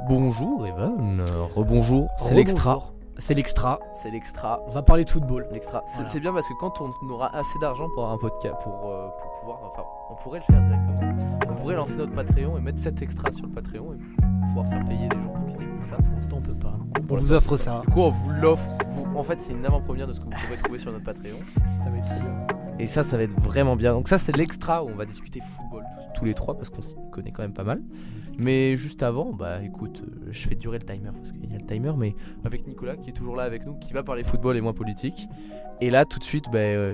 Bonjour Evan, rebonjour, c'est l'extra. C'est l'extra. C'est l'extra. On va parler de football. L'extra. Voilà. C'est bien parce que quand on aura assez d'argent pour avoir un podcast, pour pouvoir. Enfin, on pourrait le faire directement. On pourrait lancer notre Patreon et mettre 7 extras sur le Patreon et pouvoir faire payer les gens pour qu'ils écoutent ça. Pour l'instant, on peut pas. On vous offre ça. Du coup, on vous l'offre. En fait, c'est une avant-première de ce que vous pourrez trouver sur notre Patreon. Ça va être trop bien. Et ça va être vraiment bien. Donc, ça, c'est l'extra où on va discuter football tous les trois parce qu'on s'y connaît quand même pas mal. Mais juste avant, bah écoute, je fais durer le timer parce qu'il y a le timer, mais avec Nicolas qui est toujours là avec nous, qui va parler football et moins politique. Et là, tout de suite,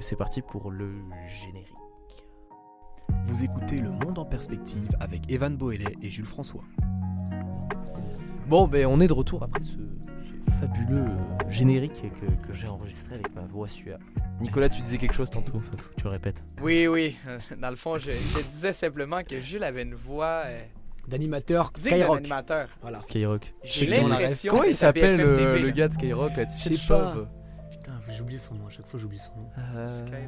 c'est parti pour le générique. Vous écoutez Le Monde en Perspective avec Evan Boelet et Jules François. Bon, on est de retour après ce fabuleux générique que j'ai enregistré avec ma voix suave. Nicolas, tu disais quelque chose tantôt, faut que tu le répètes. Oui. Dans le fond, je disais simplement que Jules avait une voix D'animateur digne d'un Skyrock. animateur. Voilà. Skyrock. J'ai Ceux qui ont la l'impression Comment que il c'est s'appelle BFM TV, le là. gars de Skyrock là, tu sais, Je sais pas. chauve. Putain, j'ai oublié son nom. À chaque fois, j'oublie son nom. Skyrock.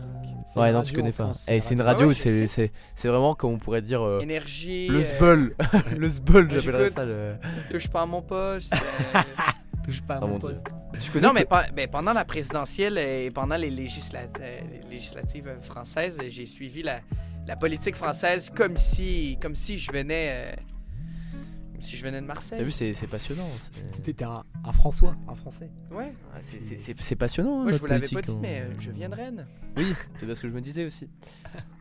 C'est Ouais, une non, radio tu connais en pas. France, C'est une radio, Ah ouais, je c'est vraiment comme on pourrait dire Énergie. le sbul. Le sbul, Ouais, j'appellerais j'écoute. ça le. Touche pas à mon poste. Touche pas à Oh mon mon Dieu. poste. Tu connais Non, mais pendant la présidentielle et pendant les législatives françaises, j'ai suivi la politique française comme si je venais. Comme si je venais de Marseille. T'as vu, c'est passionnant. T'étais un François, un Français. Ouais. C'est passionnant. Moi, je notre vous l'avais pas politique, dit, mais je viens de Rennes. Oui, c'est bien ce que je me disais aussi.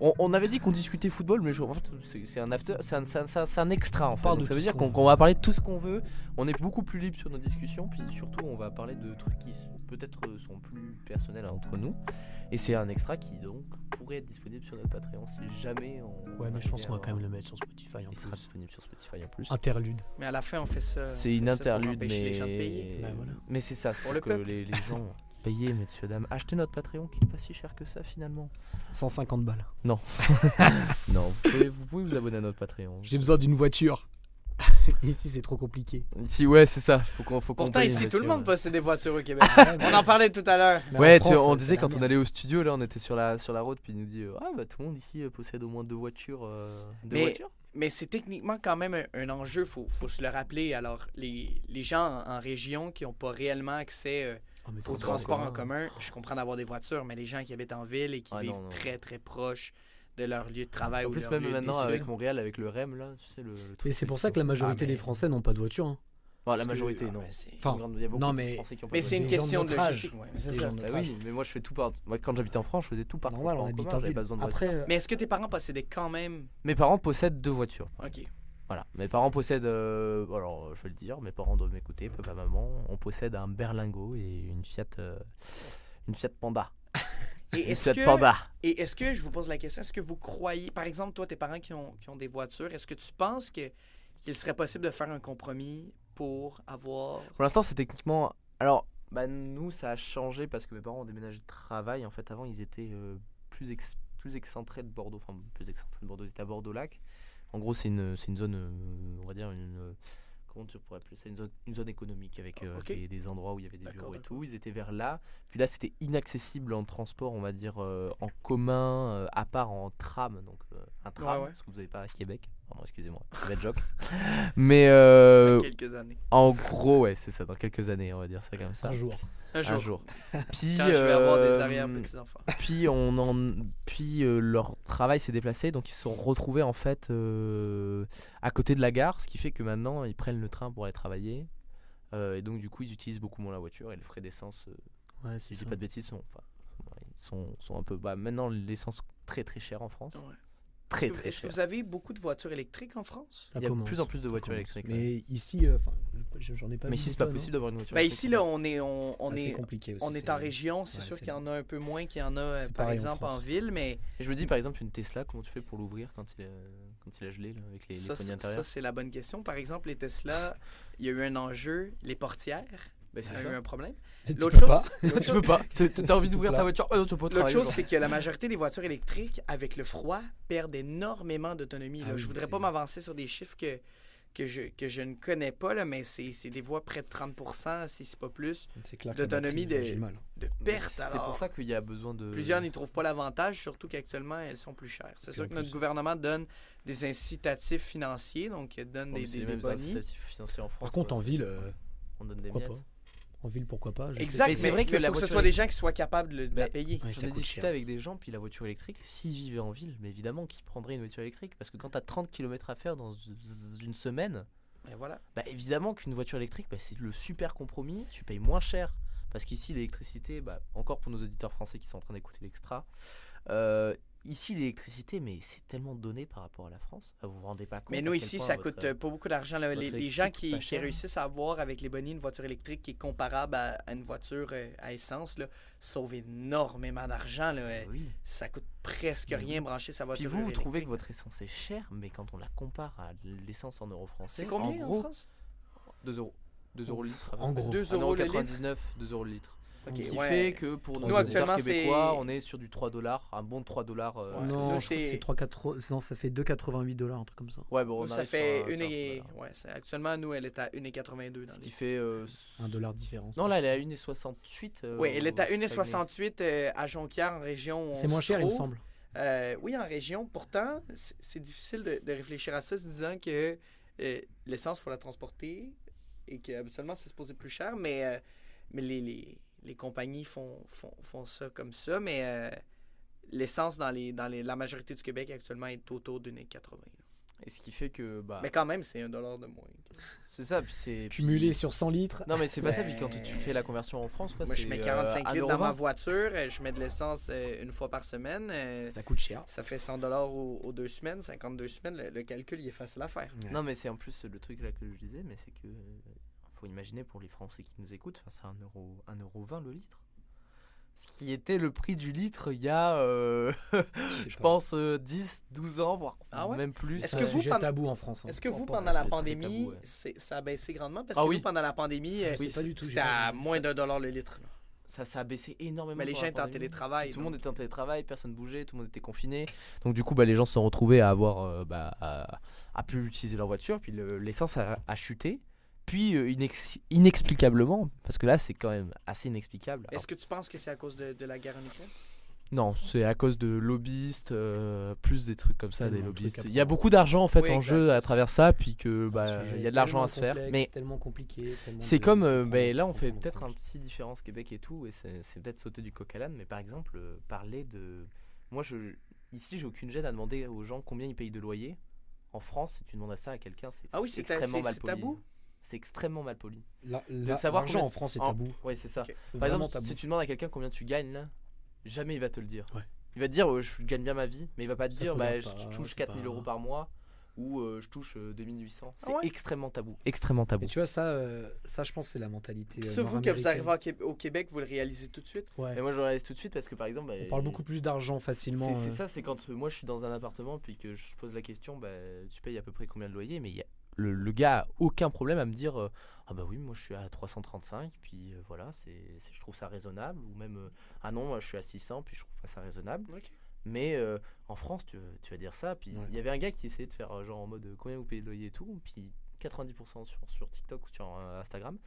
On avait dit qu'on discutait football, mais en fait, c'est un after, c'est un extra en fait. parle Donc de ça veut tout dire ce qu'on qu'on va parler de tout ce qu'on veut. On est beaucoup plus libre sur nos discussions, puis surtout on va parler de trucs qui peut-être sont plus personnels entre nous. Et c'est un extra qui donc pourrait être disponible sur notre Patreon si jamais on. Ouais, mais je pense qu'on va quand même le mettre sur Spotify en Il sera plus. disponible sur Spotify en plus. Interlude. Mais à la fin, on fait ça. C'est une interlude, mais. Les gens de payer. Ouais, voilà. mais c'est ça, c'est Pour pour le que peuple. les gens payez, messieurs dames. Achetez notre Patreon qui est pas si cher que ça finalement. 150 balles. Non, vous pouvez vous abonner à notre Patreon. J'ai besoin d'une voiture. Ici, c'est trop compliqué. Si ouais, c'est ça. Faut qu'on Pourtant, paye ici, une tout le voiture. monde possède des voitures au Québec. On en parlait tout à l'heure. Mais Ouais, en France, on c'est disait la quand on merde. allait au studio, là, on était sur la route, puis il nous dit tout le monde ici possède au moins 2 voitures. Mais c'est techniquement quand même un enjeu, faut se le rappeler. Alors, les gens en région qui n'ont pas réellement accès Oh, mais au c'est transport pas en commun, je comprends d'avoir des voitures, mais les gens qui habitent en ville et qui vivent non. très très proches de leur lieu de travail En ou plus, leur même lieu maintenant d'études. avec Montréal, avec le REM, là, tu sais, le truc. Mais c'est pour ça que la majorité Ah, mais- des Français n'ont pas de voiture. Hein. Bon, la parce que- majorité, Ah, non. mais c'est- Enfin, Il y a beaucoup non, de mais- Français qui ont pas Mais de c'est une Des gens de question de notre âge. logistique. Ouais, c'est Des ça. gens de Bah notre oui, mais moi je fais tout par. Moi, quand j'habitais en France, je faisais tout par Normal, on transport en habite commun, en j'avais ville. pas besoin de voiture. Après, Mais est-ce que tes parents possédaient quand même... Mes parents possèdent 2 voitures. Ok. Voilà, mes parents possèdent. Alors, je vais le dire, mes parents doivent m'écouter, papa, maman. On possède un Berlingo et une Fiat Panda. Et Une est-ce Fiat Panda. que, je vous pose la question, est-ce que vous croyez, par exemple, toi, tes parents qui ont des voitures, est-ce que tu penses qu'il serait possible de faire un compromis pour avoir... Pour l'instant, c'est techniquement. Alors, nous, ça a changé parce que mes parents ont déménagé de travail. En fait, avant, ils étaient plus excentrés de Bordeaux. Enfin, plus excentrés de Bordeaux. Ils étaient à Bordeaux-Lac. En gros, c'est une zone, on va dire, comment tu pourrais appeler ça, une zone économique avec Ok. des endroits où il y avait des D'accord, bureaux et d'accord. tout. Ils étaient vers là. Puis là, c'était inaccessible en transport, on va dire, en commun, à part en tram. Donc, un tram, Ouais. parce que vous n'avez pas à Québec. Pardon, excusez-moi, c'est bad joke. Mais dans quelques années. en gros, ouais, c'est ça, dans quelques années, on va dire ça comme ça. un jour. Un jour. Un jour. Puis, Quand je vais avoir des arrière-petits-enfants. puis leur travail s'est déplacé, donc ils se sont retrouvés en fait à côté de la gare, ce qui fait que maintenant ils prennent le train pour aller travailler. Et donc du coup ils utilisent beaucoup moins la voiture et les frais d'essence, Ouais, si je dis pas de bêtises, sont un peu. Maintenant l'essence très très chère en France. Ouais. Très Est-ce que- très Est-ce que chère. vous avez beaucoup de voitures électriques en France? Ça Il y a de commence. plus en plus de Ça voitures commence. électriques. Mais ici, j'en ai pas Mais vu ici c'est des pas tonnes, possible hein. d'avoir une voiture Ben électrique. ici, là, on C'est est compliqué aussi. on est en région, c'est ouais, sûr c'est- qu'il y en a un peu moins qu'il y en a, C'est par pareil en exemple, en France. ville, mais Et je me dis par exemple une Tesla, comment tu fais pour l'ouvrir quand il a gelé là, avec les ça, poignées ça, intérieures? c'est la bonne question. Par exemple, les Tesla, il y a eu un enjeu, les portières, Ben, c'est il y a ça. eu un problème. Tu L'autre peux chose, pas. l'autre Tu chose- peux pas. T'as envie C'est d'ouvrir tout ta plat. voiture. Oh non, tu peux pas l'autre travailler. chose, genre. c'est que la majorité des voitures électriques, avec le froid, perdent énormément d'autonomie. là. Ah oui, Je voudrais c'est- pas m'avancer sur des chiffres que je ne connais pas, là, mais c'est des voies près de 30%, si c'est pas plus, C'est clair que d'autonomie la batterie, j'ai mal. de perte. C'est Alors, pour ça qu'il y a besoin de. plusieurs n'y trouvent pas l'avantage, surtout qu'actuellement, elles sont plus chères. C'est Puis sûr en que notre plus- gouvernement donne des incitatifs financiers, donc il donne Ouais, mais des c'est les des mêmes bonnies. incitatifs financiers en France. Par contre, quoi, en c'est- ville, on donne des pourquoi miettes. pas. En ville, pourquoi pas. je sais Exact, pas. Mais c'est vrai que il la faut que ce voiture soit des gens qui soient capables de la Mais- payer. Ouais, ça J'en ai coûte discuté cher. avec des gens, puis la voiture électrique, s'ils vivaient en ville, mais évidemment qu'ils prendraient une voiture électrique. Parce que quand tu as 30 km à faire dans une semaine, Et voilà. bah évidemment qu'une voiture électrique, bah, c'est le super compromis. Tu payes moins cher. Parce qu'ici, l'électricité, bah, encore pour nos auditeurs français qui sont en train d'écouter l'extra, ici, l'électricité, mais c'est tellement donné par rapport à la France. Vous vous rendez pas compte. Mais à nous, quel ici, point ça votre- coûte pas beaucoup d'argent. Là. Les votre gens électrique coûte pas qui cher. réussissent à avoir avec les bonnies une voiture électrique qui est comparable à une voiture à essence, là, sauvent énormément d'argent. Là. Oui. Ça coûte presque Mais rien brancher sa Puis voiture vous électrique. trouvez que votre essence est chère, mais quand on la compare à l'essence en euros français, C'est combien en en gros, France? 2 euros. 2 euros le litre. En gros. 2 euros le litre. 1,99 €, 2 euros le litre. Ok, Ce qui ouais. fait que pour nos Nous, auditeurs actuellement, québécois, c'est- on est sur du 3 $, un bon 3 $. Ouais. Non, Nous, je crois que c'est- c'est 3,80. Non, ça fait 2,88 $, un truc comme ça. Ouais, bon, on Nous, ça arrive fait sur un- une sur un et... $. ouais, actuellement, nous, elle est à 1,82 dans Ce les... qui fait. $1 de différence. Non, là, elle est à 1,68 €. Oui, elle est à au Saguenay. 1,68 à Jonquière, en région. où on C'est moins se cher, il me trouve. semble. Oui, en région. Pourtant, c'est difficile de réfléchir à ça, se disant que l'essence, il faut la transporter et qu'habituellement, c'est supposé plus cher, mais les compagnies font ça comme ça, mais l'essence dans la majorité du Québec actuellement est autour d'1,80 €. Et ce qui fait que. Bah, Mais quand même, c'est $1 de moins. c'est ça, puis c'est. Cumulé puis- sur 100 litres. Non, mais c'est pas ça, puis Mais- quand tu fais la conversion en France, quoi, Moi, c'est. je mets 45 litres dans 1,20 ma voiture, je mets de l'essence une fois par semaine. Ça coûte cher. Ça fait $100 aux 2 semaines, 52 semaines. Le calcul, il est facile à faire. Ouais. Non, mais c'est en plus le truc là que je disais, mais c'est que. Faut imaginer pour les Français qui nous écoutent, c'est 1,20 € le litre. Ce qui était le prix du litre il y a, je pense, 10, 12 ans, voire Ah ouais? même plus. Est-ce C'est que un vous, sujet pendant- tabou en France. hein. Est-ce que vous, Oh, pendant c'est la très pandémie, tabou, ouais. ça a baissé grandement? Parce Ah que oui. nous, pendant la pandémie, C'est pas du tout. c'était à moins d'1 $ le litre. là. Ça a baissé énormément. Mais les pendant gens la étaient en pandémie. télétravail. Tout le monde donc. était en télétravail, personne bougeait, tout le monde était confiné. Donc du coup, bah, les gens se sont retrouvés à avoir, à plus utiliser leur voiture, puis l'essence a chuté. Puis inexplicablement, parce que là c'est quand même assez inexplicable. Est-ce que tu penses que c'est à cause de la guerre en Ukraine? Non, c'est à cause de lobbyistes, plus des trucs comme ça, Tellement des de lobbyistes. trucs à Il y a prendre. beaucoup d'argent en fait Oui, en exact, jeu c'est à ça. travers ça, puis que C'est un bah sujet il y a de l'argent tellement à se faire. complexe, Mais tellement compliqué. c'est comme, ben là on fait peut-être un petit différence Québec et tout, et c'est peut-être sauter du coq à l'âne, mais par exemple parler de, moi ici j'ai aucune gêne à demander aux gens combien ils payent de loyer. En France, si tu demandes à ça à quelqu'un, c'est Ah oui, c'est extrêmement mal c'est poli. tabou? C'est extrêmement mal poli. Savoir combien- en France est en- tabou. Ouais, c'est ça. Ok. Par Vraiment exemple, tabou. si tu demandes à quelqu'un combien tu gagnes là, jamais il va te le dire. Ouais. Il va te dire je gagne bien ma vie, mais il va pas te Ça dire te bah, regarde je pas, touche c'est 4 000 pas- € par mois ou je touche 2800. C'est Ah ouais? extrêmement tabou. Extrêmement tabou. Et tu vois, ça, je pense que c'est la mentalité. Ça, vous, que vous arrivez au Québec, vous le réalisez tout de suite? Ouais. Et moi je le réalise tout de suite parce que par exemple. On parle beaucoup plus d'argent facilement. C'est ça, c'est quand moi je suis dans un appartement puis que je pose la question, bah, tu payes à peu près combien de loyer, mais il y a le gars a aucun problème à me dire ah bah oui moi je suis à 335 puis voilà je trouve ça raisonnable, ou même ah non moi je suis à 600 puis je trouve pas ça raisonnable. Ok. Mais en France tu vas dire ça, puis il Ouais. y avait un gars qui essayait de faire genre en mode combien vous payez de loyer et tout, puis 90% sur TikTok ou sur Instagram,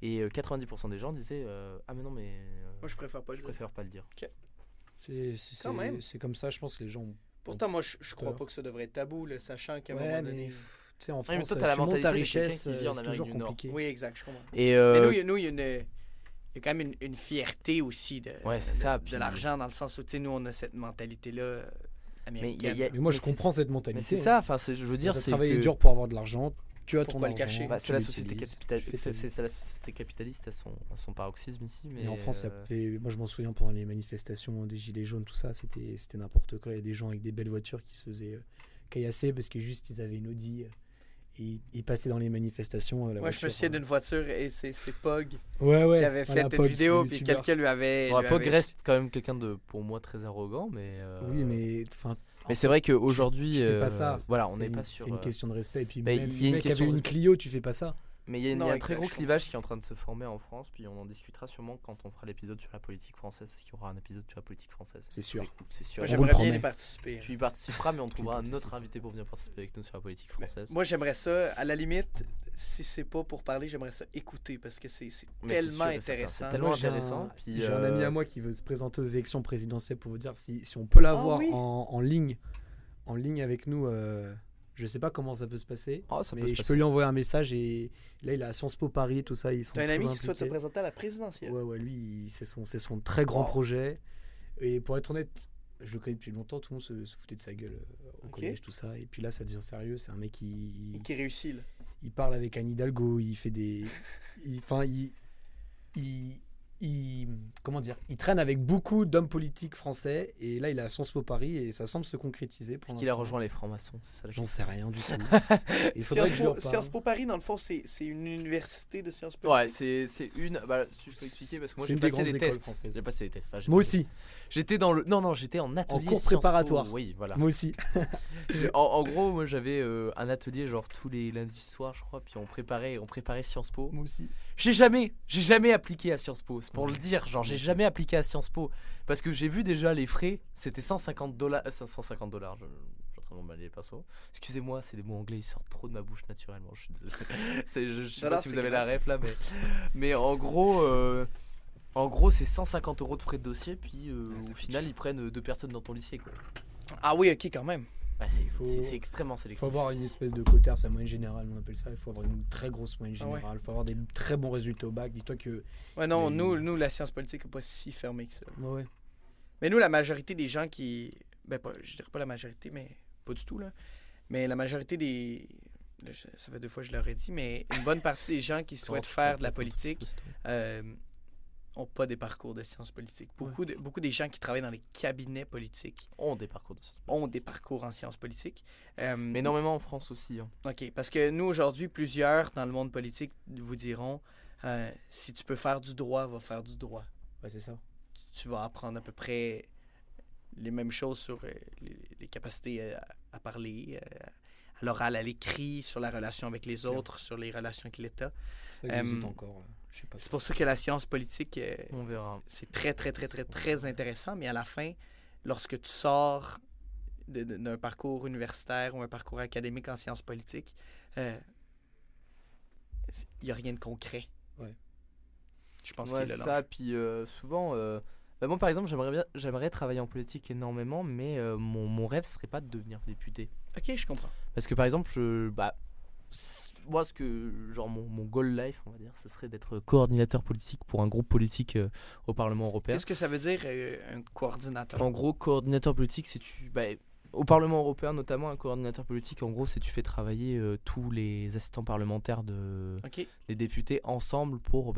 et 90% des gens disaient ah mais non mais Moi, je préfère pas le je dire. préfère pas le dire. Quand même. C'est comme ça, je pense que les gens. Pourtant, moi, je crois peur. pas que ça devrait être tabou, là, sachant qu'à un Ouais, moment mais donné... tu sais, en mais France, toi, t'as la tu montes ta mentalité de quelqu'un richesse, qui vit en c'est Amérique toujours du Nord. compliqué. Oui, exact, je comprends. Et Mais nous, il y a quand même une fierté aussi Ouais, c'est ça, de puis- l'argent, dans le sens où, tu sais, nous, on a cette mentalité-là américaine. Mais moi, je mais c'est- comprends cette Mais mentalité. c'est ça, enfin je veux dire Tu c'est travailler que dur pour avoir de l'argent, tu as Pour ton pas le argent. cacher. bah, tu c'est la société l'utilises, capitaliste, tu fais ta vie. c'est la société capitaliste à son paroxysme ici, mais Et en France, euh, moi je m'en souviens pendant les manifestations des Gilets jaunes, tout ça, c'était n'importe quoi. Il y a des gens avec des belles voitures qui se faisaient caillasser parce que juste ils avaient une Audi et ils passaient dans les manifestations. Moi, je me souviens d'une voiture, et c'est Pog ouais, qui avait fait une vidéo, puis quelqu'un lui avait... bon, lui Pog avait- reste quand même quelqu'un de pour moi très arrogant, mais Oui, mais enfin. mais c'est vrai qu'aujourd'hui tu fais pas ça. voilà, on C'est n'est une- pas sur C'est une question de respect. Et puis bah, même il si y a le une mec question avait de une respect. Clio, tu fais pas ça. Mais il y a, Non, un très gros exact. clivage qui est en train de se former en France, puis on en discutera sûrement quand on fera l'épisode sur la politique française, parce qu'il y aura un épisode sur la politique française. C'est sûr. C'est sûr. Moi, On vous le j'aimerais bien promet. y participer. Tu y participeras, mais on trouvera un autre participeras. invité pour venir participer avec nous sur la politique française. Moi, j'aimerais ça, à la limite, si c'est pas pour parler, j'aimerais ça écouter parce que c'est Mais c'est tellement sûr et certain, intéressant. c'est tellement Moi, j'ai intéressant. Puis, J'ai un ami à moi qui veut se présenter aux élections présidentielles pour vous dire si on peut l'avoir oui. en ligne avec nous. Je sais pas comment ça peut se passer, Oh, ça peut mais se je passer. peux lui envoyer un message et là il a Sciences Po Paris, tout ça, ils sont T'as un très ami qui souhaite se impliqués. présenter à la présidentielle. Ouais, lui, c'est son très grand Wow. projet. Et pour être honnête, je le connais depuis longtemps, tout le monde se foutait de sa gueule au Ok. collège, tout ça. Et puis là, ça devient sérieux. C'est un mec Qui réussit, là. il parle avec Anne Hidalgo, il fait des. Comment dire, il traîne avec beaucoup d'hommes politiques français. Et là, il a Sciences Po Paris et ça semble se concrétiser. Pour Est-ce qu'il a l'instant. rejoint les francs-maçons? C'est ça la J'en question. sais rien du tout. Il faudrait que je lui reparle. Sciences Po Paris, dans le fond, c'est une université de sciences Ouais, politiques. c'est une. Bah, si je peux expliquer, parce que moi C'est j'ai une des passé grandes les écoles tests. françaises. J'ai passé les tests. Enfin, j'ai Moi passé- aussi, J'étais dans le. Non, j'étais en atelier. cours Sciences Po. préparatoire. Oui, voilà. moi aussi. En gros, moi j'avais un atelier genre tous les lundis soirs, je crois, puis on préparait Sciences Po. Moi aussi. J'ai jamais appliqué à Sciences Po, c'est pour le dire, genre j'ai jamais appliqué à Sciences Po parce que j'ai vu déjà les frais, c'était $150, 150 $, je suis en train de m'emballer les pinceaux. Excusez-moi, c'est des mots anglais, ils sortent trop de ma bouche naturellement, je suis désolé. Je sais Non, pas non, si vous c'est avez la classique. ref là, mais en gros c'est 150 € de frais de dossier, puis ça au coûte final cher. ils prennent 2 personnes dans ton lycée quoi. Ah oui, ok, quand même. Bah, Faut- c'est extrêmement Il sélectif. faut avoir une espèce de quota, c'est la moyenne générale, on appelle ça. Il faut avoir une très grosse moyenne Ah ouais. générale. Il faut avoir des très bons résultats au bac. Dis-toi que. Ouais, non, Mais- nous, la science politique n'est pas si fermée que ça. Ouais. Mais nous, la majorité des gens qui. Ben, pas, je dirais pas la majorité, mais pas du tout, là. Mais la majorité des. Là, ça fait 2 fois que je l'aurais dit, mais une bonne partie des gens qui souhaitent faire de la politique ont pas des parcours de sciences politiques. Beaucoup des gens qui travaillent dans les cabinets politiques ont des parcours de sciences. ont des parcours en sciences politiques. Mais énormément en France aussi. Hein. OK, parce que nous, aujourd'hui, plusieurs dans le monde politique vous diront si tu peux faire du droit, va faire du droit. Ouais, c'est ça. Tu vas apprendre à peu près les mêmes choses sur les capacités à parler, à l'oral, à l'écrit, sur la relation avec les autres, sur les relations avec l'État. C'est ça que j'hésite encore. Je sais pas. C'est pour ça que la science politique, On verra. c'est très, très, très, très, très intéressant, mais à la fin, lorsque tu sors d'un parcours universitaire ou un parcours académique en sciences politiques, il n'y a rien de concret. Ouais. Je pense Ouais, qu'il est c'est là. ça. Puis souvent, bah, moi par exemple, j'aimerais travailler en politique énormément, mais mon rêve serait pas de devenir député. Ok, je comprends. Parce que par exemple, moi, genre mon goal life, on va dire, ce serait d'être coordinateur politique pour un groupe politique au Parlement européen. Qu'est-ce que ça veut dire, un coordinateur? En gros, coordinateur politique, c'est au Parlement européen notamment, un coordinateur politique, en gros, c'est tu fais travailler tous les assistants parlementaires Ok. des députés ensemble pour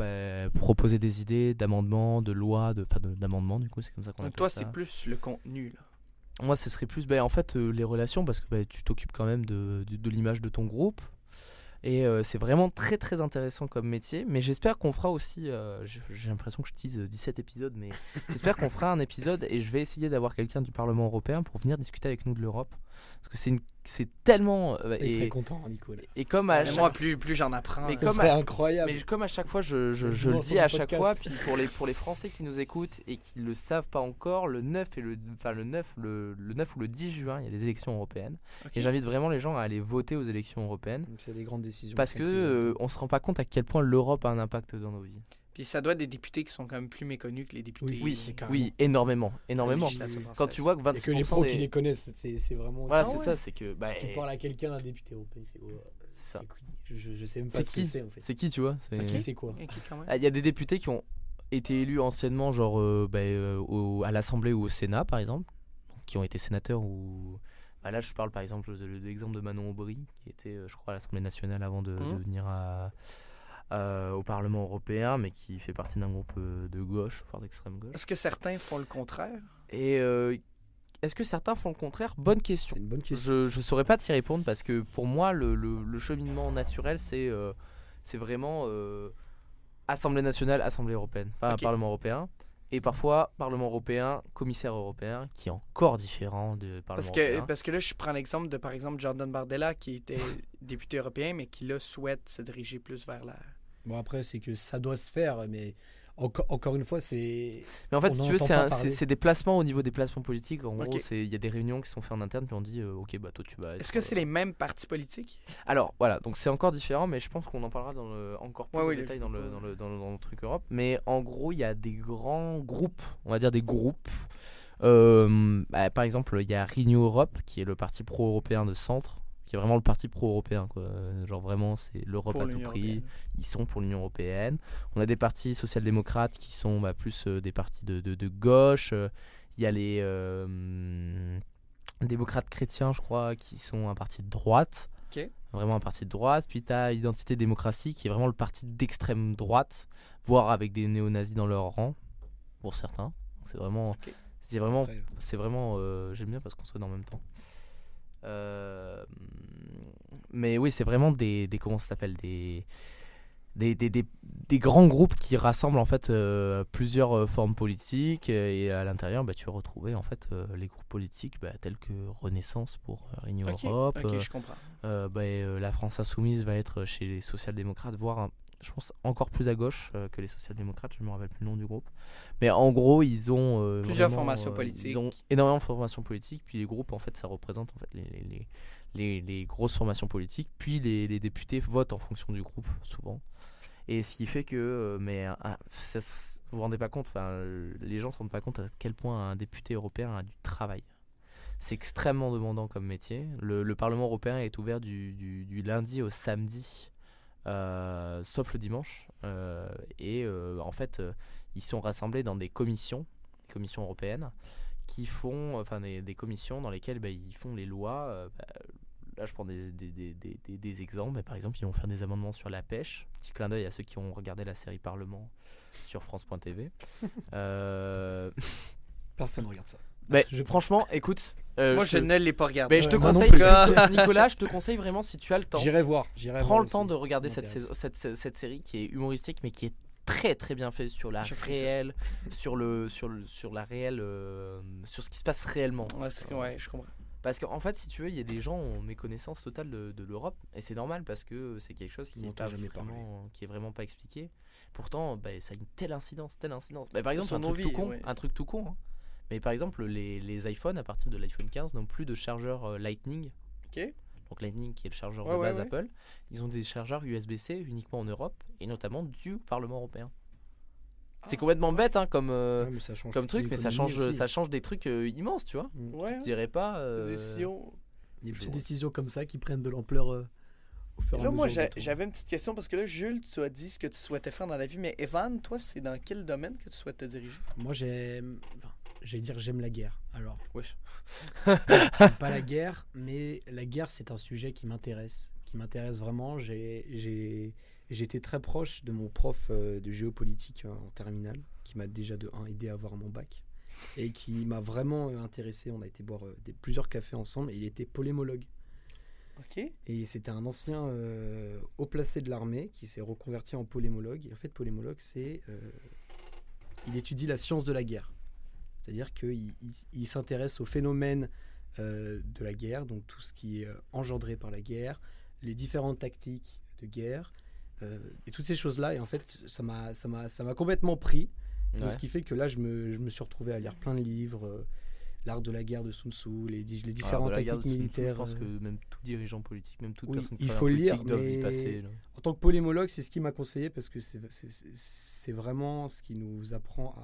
proposer des idées d'amendements, de lois, d'amendements, du coup, c'est comme ça qu'on Donc appelle toi, ça. c'est plus le contenu, là. Moi, ce serait plus en fait les relations, parce que tu t'occupes quand même de l'image de ton groupe. Et c'est vraiment très très intéressant comme métier. Mais j'espère qu'on fera aussi, j'ai l'impression que je tease 17 épisodes, mais j'espère qu'on fera un épisode et je vais essayer d'avoir quelqu'un du Parlement européen pour venir discuter avec nous de l'Europe. Parce que c'est tellement... Ça, il serait content, Nicolas. et comme à Mais chaque- moi, plus j'en apprends. Mais Ça comme serait incroyable. mais comme à chaque fois, je Je le lance dis sur à un chaque podcast. fois, puis pour les Français qui nous écoutent et qui le savent pas encore, le 9 ou le 10 juin, il y a les élections européennes. Ok. Et j'invite vraiment les gens à aller voter aux élections européennes. Donc, c'est des grandes décisions. Parce que on se rend pas compte à quel point l'Europe a un impact dans nos vies. Puis ça doit être des députés qui sont quand même plus méconnus que les députés. Oui, c'est carrément. oui, énormément. de la législation Quand française. tu vois que Et que les 26% pros qui des... les connaissent, c'est vraiment. Voilà, Ah c'est ouais. ça, c'est que... Tu parles à quelqu'un d'un député européen, il fait oh, C'est ça. qui je sais même pas C'est ce que qui c'est en fait. C'est qui, tu vois C'est qui, c'est quoi? Ok, quand même. Il y a des députés qui ont été élus anciennement, genre à l'Assemblée ou au Sénat, par exemple, qui ont été sénateurs ou... là, je parle par exemple de l'exemple de Manon Aubry, qui était, je crois, à l'Assemblée nationale avant de venir au Parlement européen, mais qui fait partie d'un groupe de gauche, voire d'extrême gauche. Est-ce que certains font le contraire? Et est-ce que certains font le contraire? Bonne question. C'est une bonne question. Je saurais pas t'y répondre parce que pour moi, le cheminement naturel, c'est vraiment Assemblée nationale, Assemblée européenne, enfin Ok. Parlement européen. et parfois Parlement européen, commissaire européen, qui est encore différent de Parlement européen. Parce que là, je prends l'exemple de, par exemple, Jordan Bardella, qui était député européen, mais qui, là, souhaite se diriger plus vers la... Bon, après, c'est que ça doit se faire, mais encore une fois, c'est. Mais en fait, on si en tu veux, entend pas parler. c'est des placements au niveau des placements politiques. En Ok. gros, il y a des réunions qui sont faites en interne, puis on dit, ok, bah toi tu vas. Est-ce que c'est les mêmes partis politiques? Alors voilà, donc c'est encore différent, mais je pense qu'on en parlera encore plus Ouais, en oui, détail je- dans le truc Europe. Mais en gros, il y a des grands groupes, on va dire des groupes. Par exemple, il y a Renew Europe, qui est le parti pro-européen de centre, qui est vraiment le parti pro-européen, quoi. Genre vraiment, c'est l'Europe Pour à tout l'Union prix. européenne. Ils sont pour l'Union européenne. On a des partis social-démocrates qui sont plus des partis de gauche. Il y a les démocrates chrétiens, je crois, qui sont un parti de droite. Ok. Vraiment un parti de droite. Puis tu as Identité Démocratie, qui est vraiment le parti d'extrême droite, voire avec des néo-nazis dans leur rang, pour certains. Donc c'est vraiment... Ok. Après, C'est vraiment j'aime bien parce qu'on sonne en même temps. Mais oui, c'est vraiment des comment ça s'appelle, des grands groupes qui rassemblent en fait plusieurs formes politiques, et à l'intérieur tu vas retrouver en fait les groupes politiques tels que Renaissance pour Renew Ok, Europe, ok, je comprends. la France Insoumise va être chez les social-démocrates, voire je pense encore plus à gauche que les social-démocrates, je ne me rappelle plus le nom du groupe. Mais en gros, ils ont Plusieurs vraiment, formations politiques. Ils ont énormément de formations politiques, puis les groupes, en fait, ça représente en fait les grosses formations politiques, puis les députés votent en fonction du groupe, souvent. Et ce qui fait que, vous vous rendez pas compte, les gens se rendent pas compte à quel point un député européen a du travail. C'est extrêmement demandant comme métier. Le Parlement européen est ouvert du lundi au samedi. Sauf le dimanche, en fait ils sont rassemblés dans des commissions européennes qui font des commissions dans lesquelles ils font les lois. Là je prends des exemples, mais par exemple ils vont faire des amendements sur la pêche, petit clin d'œil à ceux qui ont regardé la série Parlement sur France.tv. Personne ne regarde ça. Franchement écoute, Moi, je ne l'ai pas regardé. mais je te moi non conseille plus. Nicolas, je te conseille vraiment, si tu as le temps, J'irai voir. prends le temps de aussi. regarder Ça cette série qui est humoristique mais qui est très très bien faite sur la Je ferai ça. réelle, sur la réelle, sur ce qui se passe réellement. Ouais, je comprends. Parce qu'en fait, si tu veux, il y a des gens en méconnaissance totale de l'Europe, et c'est normal parce que c'est quelque chose Ils qui m'ont est, pas jamais parlé. qui est vraiment pas expliqué. Pourtant, ça a une telle incidence. Par exemple, Sur un nos truc tout vies, con, ouais. un truc tout con. Hein. Mais par exemple, les iPhones, à partir de l'iPhone 15, n'ont plus de chargeur Lightning. Ok. Donc Lightning qui est le chargeur Ouais, de ouais, base ouais. Apple. Ils ont des chargeurs USB-C uniquement en Europe, et notamment du Parlement européen. C'est complètement bête comme Ouais, mais ça change comme toute truc, mais l'économie aussi. ça change des trucs immenses, tu vois. Ouais. Je dirais pas. Décision. Des petites Je- décisions comme ça qui prennent de l'ampleur au fur et à Là, mesure. moi, du temps. j'avais une petite question parce que là, Jules, tu as dit ce que tu souhaitais faire dans la vie, mais Evan, toi, c'est dans quel domaine que tu souhaites te diriger? Moi, j'allais dire j'aime la guerre. Alors, Wesh. j'aime pas la guerre, mais la guerre, c'est un sujet qui m'intéresse vraiment. J'ai été très proche de mon prof de géopolitique en terminale, qui m'a déjà de 1 aidé à avoir mon bac, et qui m'a vraiment intéressé. On a été boire plusieurs cafés ensemble, et il était polémologue. Ok. Et c'était un ancien haut placé de l'armée qui s'est reconverti en polémologue. Et en fait, polémologue, il étudie la science de la guerre. C'est-à-dire qu'il s'intéresse aux phénomènes de la guerre, donc tout ce qui est engendré par la guerre, les différentes tactiques de guerre, et toutes ces choses-là. Et en fait, ça m'a complètement pris. Donc, Ouais. ce qui fait que là, je me suis retrouvé à lire plein de livres, l'art de la guerre de Sun Tzu, les Alors, différentes de la guerre tactiques de Sun Tzu, militaires. Je pense que même tout dirigeant politique, même toute oui, personne qui il travaille faut en le politique lire, doit y mais- passer. là. En tant que polémologue, c'est ce qu'il m'a conseillé parce que c'est vraiment ce qui nous apprend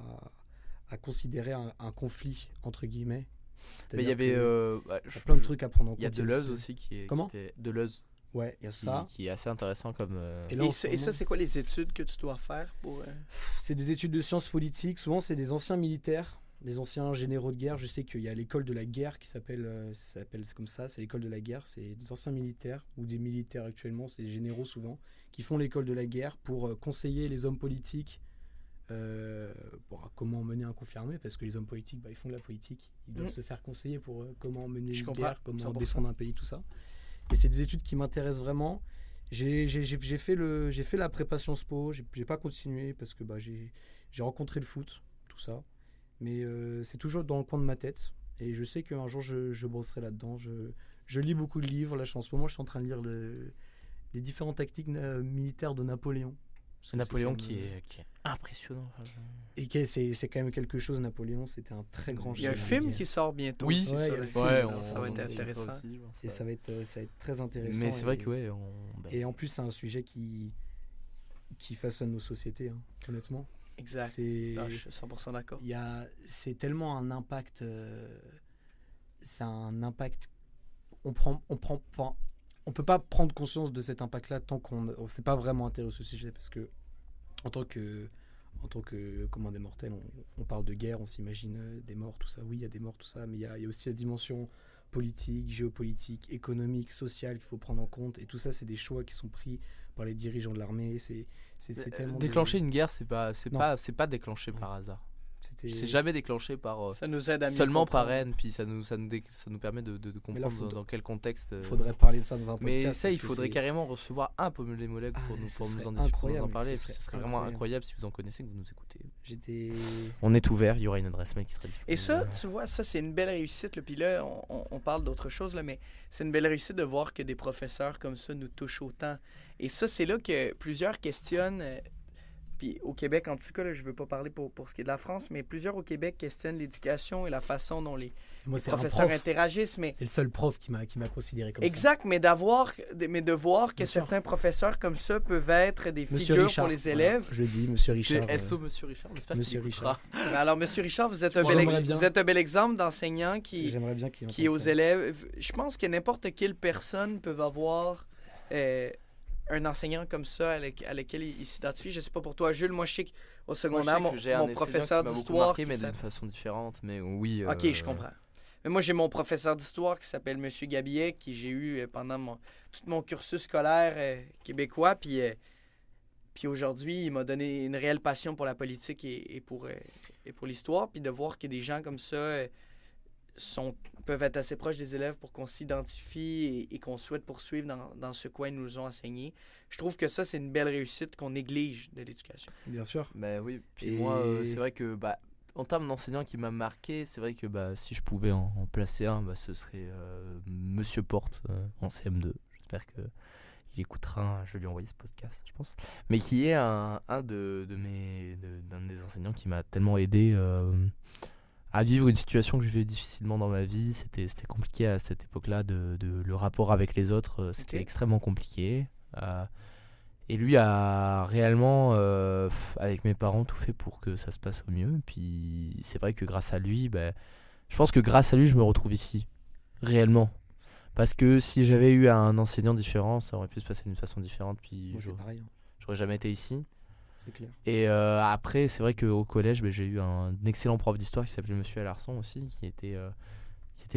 à considérer un conflit, entre guillemets. Mais il y avait Il y a plein de trucs à prendre en compte. Il y a Deleuze aussi qui est Comment Deleuze Ouais, il y a ça. qui est assez intéressant comme Et là, Et en ce ça, moment, c'est quoi les études que tu dois faire pour. c'est des études de sciences politiques. Souvent, c'est des anciens militaires, des anciens généraux de guerre. Je sais qu'il y a l'école de la guerre qui s'appelle comme ça. C'est l'école de la guerre. C'est des anciens militaires ou des militaires actuellement. C'est des généraux souvent qui font l'école de la guerre pour conseiller les hommes politiques pour comment mener un conflit armé. Parce que les hommes politiques, ils font de la politique. Ils doivent se faire conseiller pour comment mener Je une comprends, guerre, comment 100%. défendre un pays, tout ça. Et c'est des études qui m'intéressent vraiment. J'ai fait la prépa Sciences Po. J'ai pas continué parce que j'ai rencontré le foot, tout ça. Mais c'est toujours dans le coin de ma tête. Et je sais qu'un jour, je bosserai là-dedans. Je lis beaucoup de livres. Là, en ce moment, je suis en train de lire les différentes tactiques militaires de Napoléon. Parce que Napoléon c'est quand qui même, est impressionnant. Et c'est quand même quelque chose, Napoléon. C'était un très grand Il y a un chef de film guerre. qui sort bientôt. Oui, aussi ouais, sur il y a le le film. film. Alors, ça va être intéressant. Et ça va être très intéressant. Mais c'est vrai que ouais, Et en plus, c'est un sujet qui façonne nos sociétés, hein, honnêtement. Exact. C'est... Ah, je suis 100% d'accord. C'est tellement un impact. C'est un impact. On peut pas prendre conscience de cet impact-là tant qu'on s'est pas vraiment intéressé au sujet, parce que en tant que commun des mortels, on parle de guerre, on s'imagine des morts, tout ça. Oui, il y a des morts, tout ça, mais il y a aussi la dimension politique, géopolitique, économique, sociale qu'il faut prendre en compte. Et tout ça, c'est des choix qui sont pris par les dirigeants de l'armée. C'est tellement déclencher une guerre, c'est pas déclenché Non. par hasard. C'était... C'est jamais déclenché par Ça nous aide à mieux seulement par comprendre. haine, puis ça nous permet de comprendre dans quel contexte. Il faudrait parler de ça dans un podcast. Mais ça, il parce que faudrait c'est- carrément recevoir un peu les mollègues pour ce nous serait en incroyable, parler. ce Ce serait serait vraiment incroyable. incroyable si vous en connaissez, que vous nous écoutez. J'étais... On est ouvert, il y aura une adresse mail qui serait disponible. Et ça, tu vois, ça, c'est une belle réussite. Là. Puis là, on parle d'autre chose, là, mais c'est une belle réussite de voir que des professeurs comme ça nous touchent autant. Et ça, c'est là que plusieurs questionnent, puis au Québec, en tout cas, là, je ne veux pas parler pour ce qui est de la France, mais plusieurs au Québec questionnent l'éducation et la façon dont les Moi, c'est un professeurs prof. interagissent. Mais C'est le seul prof qui m'a considéré comme exact, mais de voir que Bien sûr. certains professeurs comme ça peuvent être des ça. Monsieur figures Richard, pour les voilà, élèves. je le dis, Monsieur Richard. C'est SO Monsieur Richard, on espère qu'il Monsieur écoutera. Alors, Monsieur Richard, vous êtes un J'aimerais bien. vous êtes un bel exemple d'enseignant qui J'aimerais bien qu'il qui est aux entende ça. élèves. Je pense que n'importe quelle personne peut avoir un enseignant comme ça à lequel il s'identifie. Je sais pas pour toi, Jules. Moi, je sais qu'au secondaire, mon professeur d'histoire. mais qui d'une façon différente. Mais oui. Ok, je comprends. Mais moi, j'ai mon professeur d'histoire qui s'appelle Monsieur Gabillet, qui j'ai eu pendant tout mon cursus scolaire québécois. Puis aujourd'hui, il m'a donné une réelle passion pour la politique et pour l'histoire. Puis de voir que des gens comme ça peuvent être assez proches des élèves pour qu'on s'identifie et qu'on souhaite poursuivre dans ce quoi ils nous ont enseigné. Je trouve que ça, c'est une belle réussite qu'on néglige de l'éducation. Bien sûr. Bah oui. Puis Et- moi, c'est vrai que en termes d'enseignant qui m'a marqué, c'est vrai que si je pouvais en placer un, ce serait Monsieur Porte en CM2. J'espère que il écoutera. Je vais lui envoyer ce podcast, je pense. Mais qui est un d'un des enseignants qui m'a tellement aidé à vivre une situation que je vivais difficilement dans ma vie. C'était compliqué à cette époque-là, le rapport avec les autres, c'était Ok. extrêmement compliqué. Et lui a réellement, avec mes parents, tout fait pour que ça se passe au mieux. Puis c'est vrai que grâce à lui, je pense que grâce à lui, je me retrouve ici, réellement. Parce que si j'avais eu un enseignant différent, ça aurait pu se passer d'une façon différente. Puis Moi, c'est pareil. hein. j'aurais jamais été ici. C'est clair. Et après, c'est vrai qu'au collège, j'ai eu un excellent prof d'histoire qui s'appelait Monsieur Alarson aussi, qui était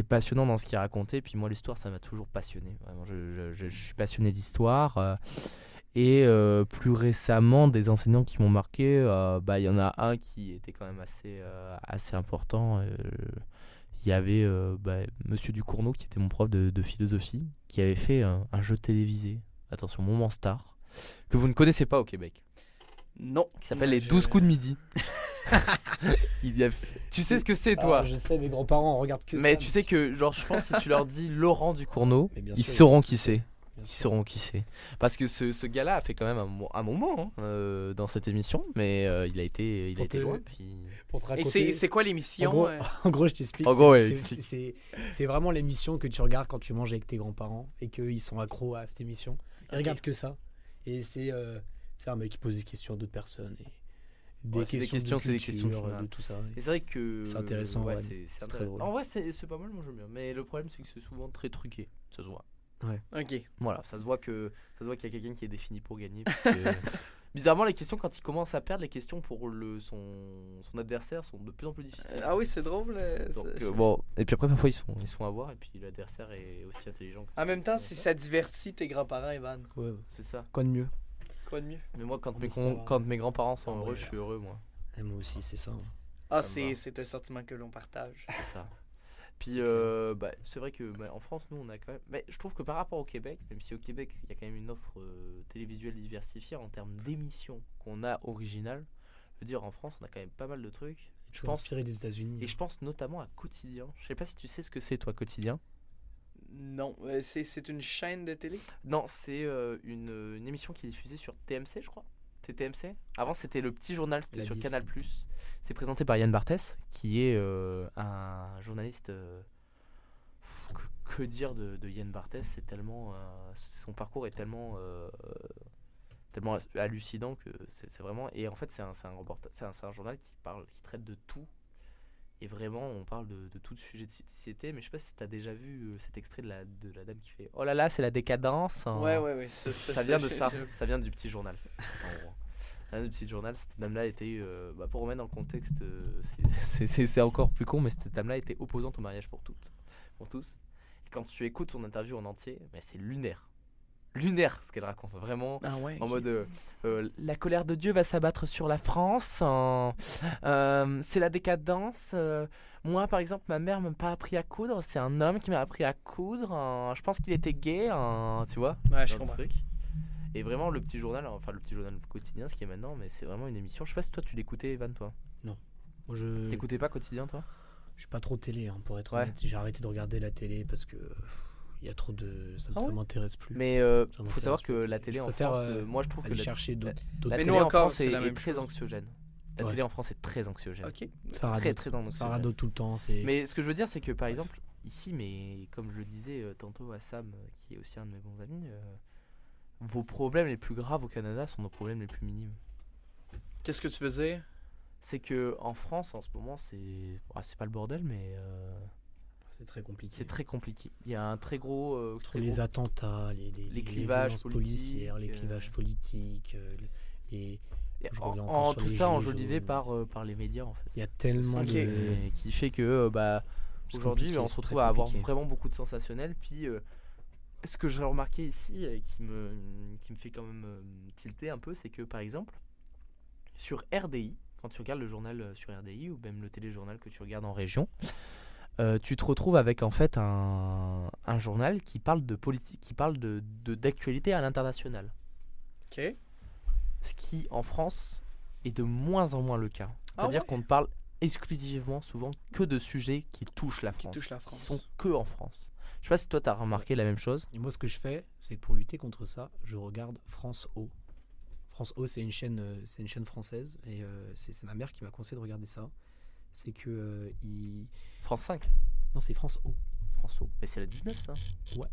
passionnant dans ce qu'il racontait. Puis moi, l'histoire, ça m'a toujours passionné. Vraiment, je suis passionné d'histoire. Et plus récemment, des enseignants qui m'ont marqué, il y en a un qui était quand même assez important. Il y avait Monsieur Ducournau, qui était mon prof de philosophie, qui avait fait un jeu télévisé, attention, Moment Star, que vous ne connaissez pas au Québec, Non. qui s'appelle Les 12 coups de midi. Tu sais ce que c'est, toi? Ah, je sais, mes grands-parents regardent que ça. Mais tu sais que, genre, je pense que si tu leur dis Laurent Ducournau, Mais bien ils sûr, sauront qui c'est. Bien Ils sûr. sauront qui c'est. Parce que ce gars-là a fait quand même un moment dans cette émission, mais il a été loin. Puis... Pour te Et raconter. c'est quoi En l'émission? gros, en gros, je t'explique. En gros, ouais, c'est- explique. c'est vraiment l'émission que tu regardes quand tu manges avec tes grands-parents et qu'ils sont accros à cette émission. Ils Ok. regardent que ça. Et c'est un mec qui pose des questions à d'autres personnes. Et Ouais, c'est des questions, de c'est des questions de culture, journal. de tout ça. Et c'est vrai que. C'est intéressant, ouais. c'est C'est très intéressant. drôle. En vrai, c'est pas mal, moi j'aime bien. Mais le problème, c'est que c'est souvent très truqué. Ça se voit. Ok. Voilà, ça se voit qu'il y a quelqu'un qui est défini pour gagner. parce que, bizarrement, les questions, quand il commence à perdre, les questions pour son adversaire sont de plus en plus difficiles. Ah oui, c'est drôle. Donc, bon, et puis après, parfois, ils se font avoir, et puis l'adversaire est aussi intelligent. En même temps, si ça divertit tes grands-parents, Evan, Ouais, C'est ça. quoi de mieux. quoi de mieux? Mais moi, quand, Mais c'est pas grave. quand mes grands-parents sont Ah ouais, heureux, je suis heureux, moi. Et moi aussi, c'est ça. Ah, Ça me va. c'est un sentiment que l'on partage. C'est ça. Puis, c'est vrai que en France, nous, on a quand même. Mais je trouve que par rapport au Québec, même si au Québec, il y a quand même une offre télévisuelle diversifiée en termes d'émissions qu'on a originales, je veux dire, en France, on a quand même pas mal de trucs. Je pense, inspiré des États-Unis. et je pense notamment à Quotidien. Je sais pas si tu sais ce que c'est, toi, Quotidien. Non, c'est une chaîne de télé? Non, c'est une émission qui est diffusée sur TMC, je crois. C'est TMC. Avant, c'était le petit journal, c'était La sur 10. Canal+. C'est présenté par Yann Barthès, qui est un journaliste. Que dire de Yann Barthès? C'est tellement, son parcours est tellement hallucinant que c'est vraiment. Et en fait, c'est un journal qui traite de tout. Et vraiment, on parle de tout sujet de société. Mais je sais pas si tu as déjà vu cet extrait de la dame qui fait "Oh là là, c'est la décadence". Ouais. Ça vient de ça. Ça vient du petit journal. En gros. Ça vient du petit journal. Cette dame-là était, pour remettre dans le contexte, c'est encore plus con, mais cette dame-là était opposante au mariage pour tous. Et quand tu écoutes son interview en entier, mais c'est lunaire. Lunaire ce qu'elle raconte, vraiment. Ah ouais. En mode la colère de Dieu va s'abattre sur la France, c'est la décadence. Moi, par exemple, ma mère m'a pas appris à coudre, c'est un homme qui m'a appris à coudre. Je pense qu'il était gay, tu vois. Ouais, je Genre de comprends. truc. Et vraiment, le petit journal quotidien, ce qui est maintenant, mais c'est vraiment une émission. Je sais pas si toi tu l'écoutais, Evan, toi. Moi, je T'écoutais pas Quotidien, toi? suis pas trop télé, hein, pour être Ouais. honnête. J'ai arrêté de regarder la télé parce que il y a trop de. Ça Ah ouais m'intéresse plus. Mais Ça faut m'intéresse savoir que plus. la télé Je en préfère, France, moi je trouve que aller la chercher d'autres. la Mais télé nous en encore, France c'est la est même très chose. anxiogène. La Ouais. télé en France est très anxiogène. Ok. Ça Très radote. très Ça anxiogène. radote tout le temps. C'est. Mais ce que je veux dire, c'est que par exemple, ici, mais comme je le disais tantôt à Sam, qui est aussi un de mes bons amis, vos problèmes les plus graves au Canada sont nos problèmes les plus minimes. Qu'est-ce que tu veux dire? C'est que en France, en ce moment, c'est pas le bordel, mais C'est très compliqué. c'est très compliqué. Il y a un très gros. Entre les attentats, les clivages violences policières, les politiques, clivages politiques, Et Je en, reviens encore en sur tout les ça gilets enjolivé jaunes. par les médias en fait. il y a tellement Ok. de. Et qui fait que C'est aujourd'hui compliqué, on c'est se retrouve très à avoir compliqué. vraiment beaucoup de sensationnel. Puis ce que j'ai remarqué ici et qui me fait quand même tilter un peu, c'est que par exemple sur RDI, quand tu regardes le journal sur RDI ou même le téléjournal que tu regardes en région, tu te retrouves avec en fait un journal qui parle de politique, qui parle d'actualité à l'international. Ok. Ce qui en France est de moins en moins le cas. Ah C'est-à-dire ouais? qu'on ne parle exclusivement souvent que de sujets qui touchent la France, touchent la qui France. sont que en France. Je sais pas si toi t'as remarqué la même chose. Et moi, ce que je fais, c'est que pour lutter contre ça, je regarde France O. France O, c'est une chaîne française et c'est ma mère qui m'a conseillé de regarder ça. C'est que France 5, non, c'est France O. François. Mais c'est la 19 ça. Ouais.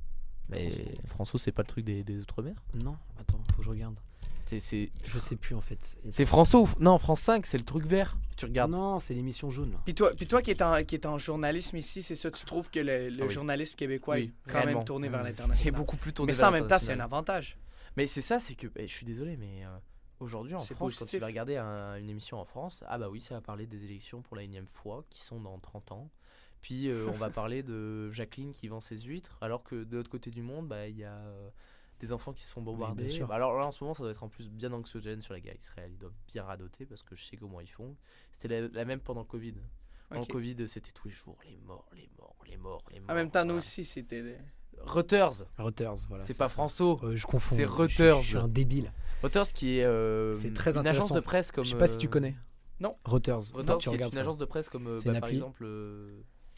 Mais François, c'est pas le truc des Outre-mer. Non, attends, faut que je regarde. C'est Je sais plus en fait. François. Non, France 5, c'est le truc vert. Tu regardes. Non, c'est l'émission jaune. Là. Puis toi qui est en journalisme ici, c'est ça, tu trouves que le Ah oui. journalisme québécois Oui, est quand réellement. même tourné vers Il est l'international? beaucoup plus tourné Mais ça, en vers même temps, c'est un l'international. avantage. Mais c'est ça, c'est que je suis désolé, mais aujourd'hui en C'est France, quand tu positif. vas regarder une émission en France, ah bah oui, ça va parler des élections pour la énième fois, qui sont dans 30 ans. Puis on va parler de Jacqueline qui vend ses huîtres, alors que de l'autre côté du monde, bah, il y a des enfants qui se font bombarder. bien sûr. Bah, alors là, en ce moment, ça doit être en plus bien anxiogène sur la guerre Israël. Ils doivent bien radoter parce que je sais comment ils font. C'était la même pendant le Covid. Pendant Ok. le Covid, c'était tous les jours les morts. En même temps, nous Voilà. aussi, c'était... Reuters, Reuters, voilà. c'est pas ça. François. Je confonds. C'est Je Reuters. suis un débile. Reuters qui est C'est très une agence intéressant. de presse comme. Je sais pas si tu connais. Non. Reuters. Reuters Tu qui est regardes une ça. agence de presse comme C'est une par appli. exemple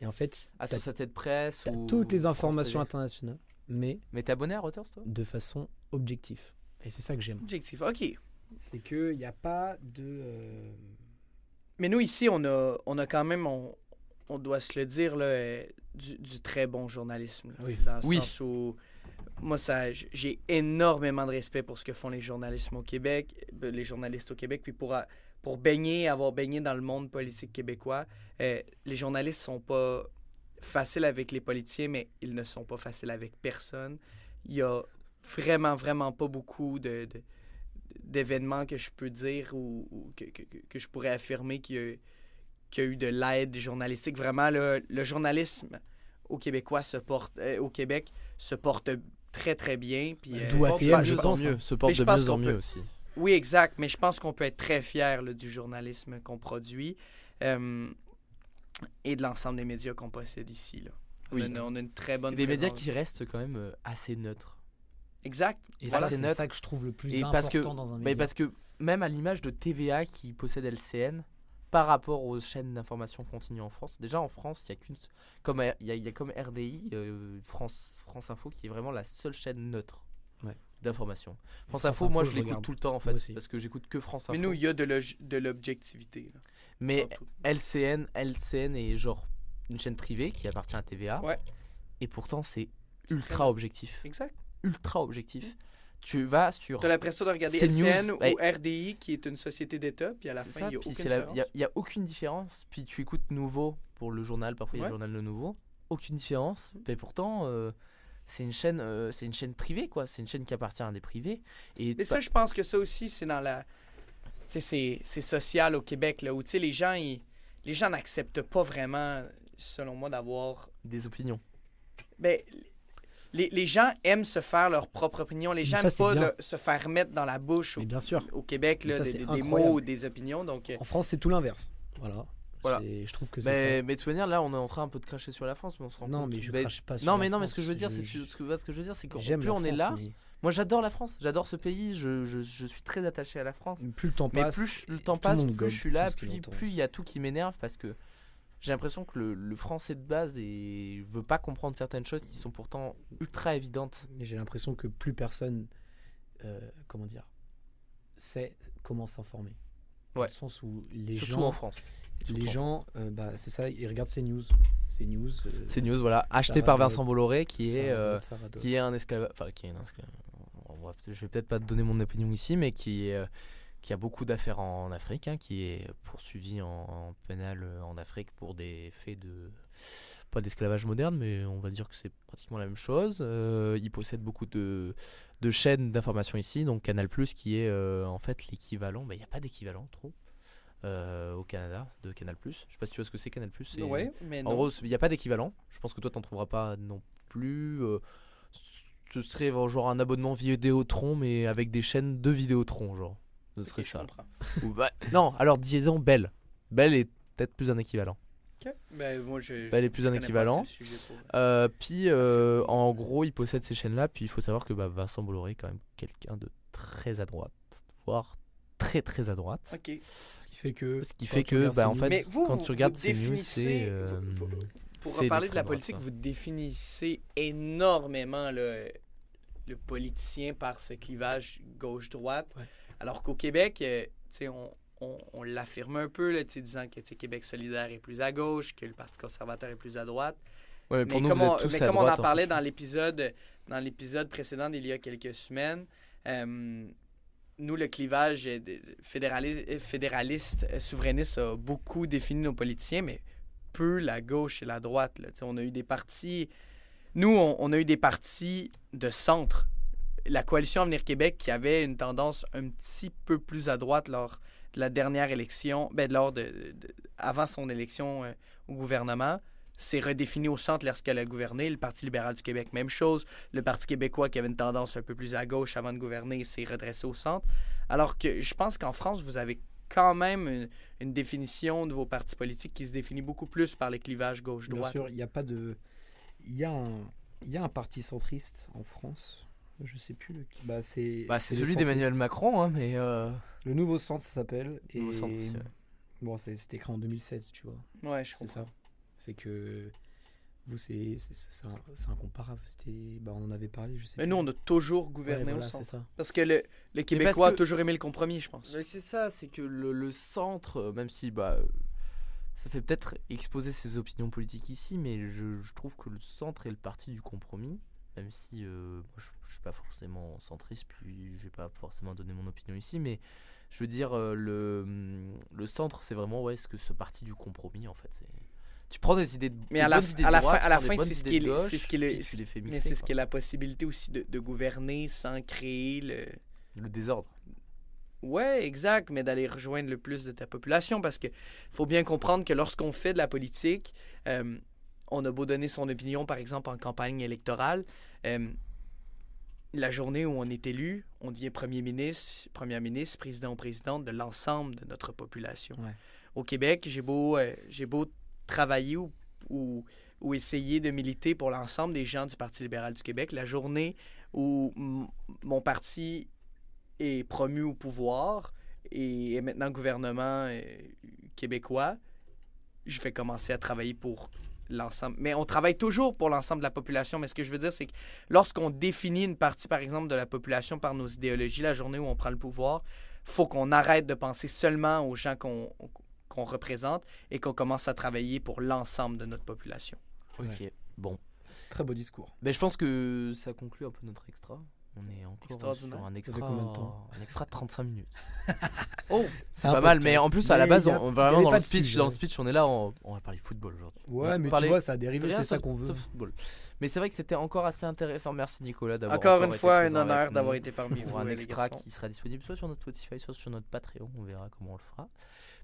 Et en fait, t'as Associated Press ou toutes les France informations TV. internationales, mais Mais t'es abonné à Reuters toi? de façon objective. Et c'est ça que j'aime. Objectif, ok. C'est qu'il n'y a pas de. Mais nous, ici, on a quand même, on doit se le dire, là, du très bon journalisme. Là, Oui. Dans le Oui. sens où, moi, j'ai énormément de respect pour ce que font les journalistes au Québec, puis pour avoir baigné dans le monde politique québécois, les journalistes sont pas faciles avec les politiciens, mais ils ne sont pas faciles avec personne. Il y a vraiment, vraiment pas beaucoup d'événements que je peux dire ou que je pourrais affirmer qu'il y a eu de l'aide journalistique. Vraiment, le journalisme au Québec se porte très, très bien. Puis, Joue Porte ATM, de je mieux en pense, mieux, se porte Mais je de pense mieux en qu'on mieux peut- aussi. Oui, exact. Mais je pense qu'on peut être très fier là, du journalisme qu'on produit et de l'ensemble des médias qu'on possède ici. Là. Oui. On a une très bonne Des médias présence. qui restent quand même assez neutres. Exact. Et Voilà, ça, c'est c'est neutre. ça que je trouve le plus Et important parce que, dans un mais média. parce que même à l'image de TVA qui possède LCN, par rapport aux chaînes d'information continue en France. Déjà en France, il y a qu'une, comme il y a comme RDI, France Info, qui est vraiment la seule chaîne neutre Ouais. d'information. France France Info, moi Info, je je l'écoute regarde. tout le temps en Moi fait, aussi. parce que j'écoute que France Info. Mais nous, il y a de l'objectivité. Là. Mais Dans tout. LCN est genre une chaîne privée qui appartient à TVA. Ouais. Et pourtant c'est très ultra bien. objectif. Exact. Ultra objectif. Tu vas sur... Tu as l'impression de regarder CNews, LCN ouais. ou RDI, qui est une société d'État, puis à la C'est fin, ça, il n'y a puis aucune c'est différence. y a aucune différence. Puis tu écoutes Nouveau pour le journal, parfois il y a Ouais. le journal Le Nouveau. Aucune différence. Mais pourtant, c'est une chaîne privée, quoi. C'est une chaîne qui appartient à des privés. Et Mais ça, je pense que ça aussi, c'est dans la... Tu sais, c'est social au Québec, là, où tu sais, les gens n'acceptent pas vraiment, selon moi, d'avoir... des opinions. Ben, les gens aiment se faire leur propre opinion. Les gens ça, n'aiment c'est pas bien. se faire mettre dans la bouche Mais bien sûr. au Québec Mais là, ça, des c'est des incroyable. mots ou des opinions. Donc, En France, c'est tout l'inverse. Voilà. Voilà. Je trouve que c'est Mais de toute manière, là, on est en train un peu de cracher sur la France, mais on se rend ça. Non, compte. mais je Ben, crache pas sur non, la mais non, mais France. ce que je veux dire, c'est ce que je veux dire, c'est que J'aime plus la on est France, là. mais Moi, j'adore la France, j'adore ce pays. Je suis très attaché à la France. plus le temps Mais passe. plus le temps tout le passe, monde plus gobe je suis là, tout ce qu'il entend. plus il y a tout qui m'énerve parce que j'ai l'impression que le français de base veut pas comprendre certaines choses qui sont pourtant ultra évidentes. Mais j'ai l'impression que plus personne, comment dire, sait comment s'informer. Dans Ouais. le sens où les Surtout gens, en France. Surtout en France. c'est ça, ils regardent ces news. Ces news. C'est news, voilà, acheté va par de- Vincent Bolloré, qui ça est radote, ça radote. qui est un esclave, enfin qui est un esclave. Je vais peut-être pas te donner mon opinion ici, mais qui a beaucoup d'affaires en Afrique, hein, qui est poursuivi en pénal en Afrique pour des faits de pas d'esclavage moderne, mais on va dire que c'est pratiquement la même chose. Il possède beaucoup de chaînes d'information ici, donc Canal+, qui est en fait l'équivalent, il n'y a pas d'équivalent trop au Canada de Canal+. Je sais pas si tu vois ce que c'est Canal+. C'est- ouais, mais En non. gros, il n'y a pas d'équivalent. Je pense que toi, t'en trouveras pas non plus. Ce serait genre un abonnement Vidéotron, mais avec des chaînes de Vidéotron, genre. Ce Ok, serait je ça. comprends. Non, alors disons Bell. Bell est peut-être plus un équivalent. Ok. Ben, moi, je Elle est plus un connais pas équivalent. assez le sujet pour- Puis, en gros, il possède ces chaînes-là. Puis, il faut savoir que Vincent Bolloré est quand même quelqu'un de très à droite, voire très très à droite. Ok. Ce qui fait que. Ce qui quand fait tu que, regardes ces en news- fait, Mais vous, quand vous- tu regardes vous ces news, définissez- c'est. Pour c'est reparler de la d'extrême droite, politique, ça. vous définissez énormément le politicien par ce clivage gauche-droite. Ouais. Alors qu'au Québec, tu sais, on l'affirme un peu, là, tu sais, disant que tu sais, Québec solidaire est plus à gauche, que le Parti conservateur est plus à droite. Ouais, mais pour Mais nous, comme vous on, êtes tous mais à comme on droite. en en parlait fait. dans l'épisode précédent d'il y a quelques semaines, nous, le clivage fédéraliste, souverainiste a beaucoup défini nos politiciens, mais peu la gauche et la droite. Là. Tu sais, on a eu des partis... Nous, on a eu des partis de centre. La coalition Avenir Québec qui avait une tendance un petit peu plus à droite lors de la dernière élection, avant son élection au gouvernement, s'est redéfini au centre lorsqu'elle a gouverné. Le Parti libéral du Québec, même chose. Le Parti québécois qui avait une tendance un peu plus à gauche avant de gouverner s'est redressé au centre. Alors que je pense qu'en France, vous avez quand même une définition de vos partis politiques qui se définit beaucoup plus par les clivages Bien gauche-droite. sûr, il n'y a pas de. Il y a un parti centriste en France. Je sais plus. C'est C'est les celui d'Emmanuel centristes. Macron, hein, mais. Le Nouveau Centre, ça s'appelle. Nouveau et... Centre aussi, ouais. Bon, c'était écrit en 2007, tu vois. Ouais, je C'est comprends. ça. C'est que. Vous, c'est incomparable. On en avait parlé, je sais Mais plus. nous, on a toujours Ouais, gouverné voilà, au centre. c'est ça. Parce que le Québécois parce que- a toujours aimé le compromis, je pense. Mais c'est ça, c'est que le centre, même si ça fait peut-être exposer ses opinions politiques ici, mais je trouve que le centre est le parti du compromis, même si moi, je suis pas forcément centriste, puis je vais pas forcément donner mon opinion ici, mais je veux dire, le centre, c'est vraiment ce parti du compromis, en fait. Tu prends des idées de Mais des à la bonnes idées fin- de à la droite, fin- à tu la prends des fin, bonnes c'est ce idées qui est de le- gauche, c'est ce qui est le- puis tu les fais Mais mixer, c'est ce quoi. qui est la possibilité aussi de gouverner sans créer le... Le désordre. Ouais, exact, mais d'aller rejoindre le plus de ta population, parce que faut bien comprendre que lorsqu'on fait de la politique, on a beau donner son opinion, par exemple, en campagne électorale, la journée où on est élu, on devient premier ministre, première ministre, président ou présidente de l'ensemble de notre population. Ouais. Au Québec, j'ai beau travailler ou essayer de militer pour l'ensemble des gens du Parti libéral du Québec, la journée où mon parti est promu au pouvoir et est maintenant gouvernement québécois, je vais commencer à travailler pour l'ensemble. Mais on travaille toujours pour l'ensemble de la population. Mais ce que je veux dire, c'est que lorsqu'on définit une partie, par exemple, de la population par nos idéologies, la journée où on prend le pouvoir, faut qu'on arrête de penser seulement aux gens qu'on représente et qu'on commence à travailler pour l'ensemble de notre population. Ok, bon. Très beau discours. Ben, je pense que ça conclut un peu notre extra. On est encore Extraordinaire. sur un Ça fait extra, combien de temps un extra de 35 minutes. Oh! C'est un pas mal, podcast. mais en plus, à la Mais base, y a- on, y vraiment avait dans pas le de speech, sujet. on est là, on va parler football aujourd'hui. On Ouais, va mais tu parler vois, ça a de dérivé, rien c'est ça sauf- qu'on veut. sauf football. Mais c'est vrai que c'était encore assez intéressant. Merci Nicolas d'avoir Encore une été fois, un présent avec honneur nous d'avoir été parmi vous. pour un les extra garçons. qui sera disponible soit sur notre Spotify, soit sur notre Patreon. On verra comment on le fera.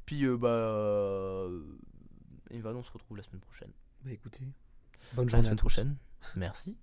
Puis, Evan, on se retrouve la semaine prochaine. Bah écoutez, bonne La journée à semaine tous. prochaine. Merci.